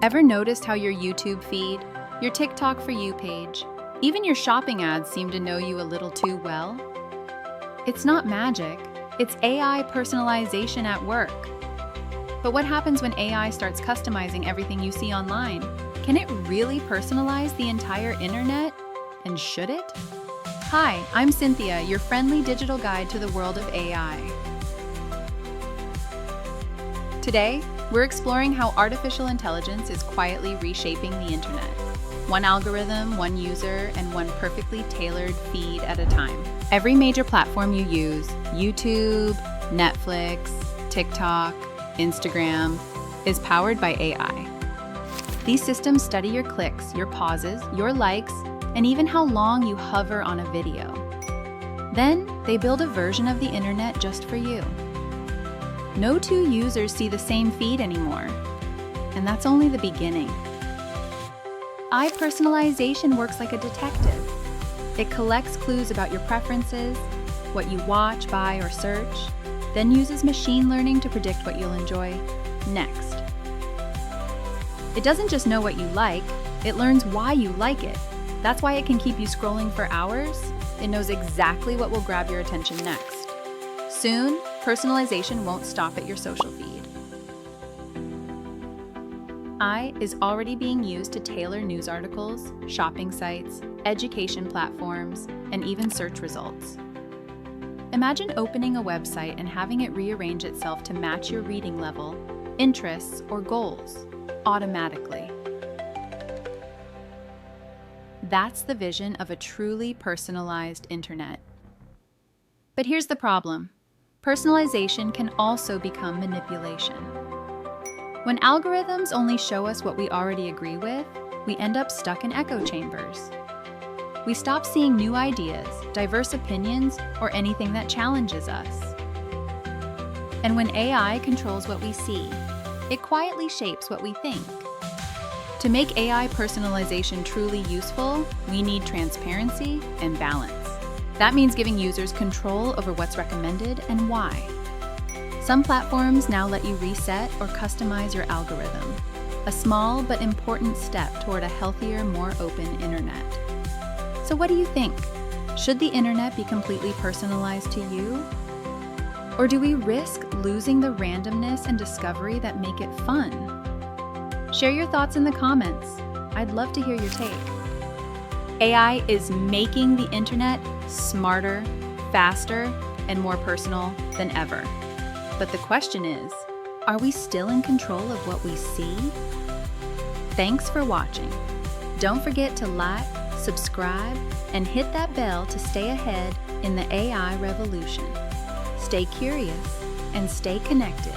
Ever noticed how your YouTube feed, your TikTok For You page, even your shopping ads seem to know you a little too well? It's not magic, it's AI personalization at work. But what happens when AI starts customizing everything you see online? Can it really personalize the entire internet? And should it? Hi, I'm Cynthia, your friendly digital guide to the world of AI. Today, we're exploring how artificial intelligence is quietly reshaping the internet. One algorithm, one user, and one perfectly tailored feed at a time. Every major platform you use, YouTube, Netflix, TikTok, Instagram, is powered by AI. These systems study your clicks, your pauses, your likes, and even how long you hover on a video. Then, they build a version of the internet just for you. No two users see the same feed anymore, and that's only the beginning. AI personalization works like a detective. It collects clues about your preferences, what you watch, buy, or search, then uses machine learning to predict what you'll enjoy next. It doesn't just know what you like, it learns why you like it. That's why it can keep you scrolling for hours. It knows exactly what will grab your attention next. Soon, personalization won't stop at your social feed. AI is already being used to tailor news articles, shopping sites, education platforms, and even search results. Imagine opening a website and having it rearrange itself to match your reading level, interests, or goals automatically. That's the vision of a truly personalized internet. But here's the problem. Personalization can also become manipulation. When algorithms only show us what we already agree with, we end up stuck in echo chambers. We stop seeing new ideas, diverse opinions, or anything that challenges us. And when AI controls what we see, it quietly shapes what we think. To make AI personalization truly useful, we need transparency and balance. That means giving users control over what's recommended and why. Some platforms now let you reset or customize your algorithm, a small but important step toward a healthier, more open internet. So what do you think? Should the internet be completely personalized to you? Or do we risk losing the randomness and discovery that make it fun? Share your thoughts in the comments. I'd love to hear your take. AI is making the internet smarter, faster, and more personal than ever. But the question is, are we still in control of what we see? Thanks for watching. Don't forget to like, subscribe, and hit that bell to stay ahead in the AI revolution. Stay curious and stay connected.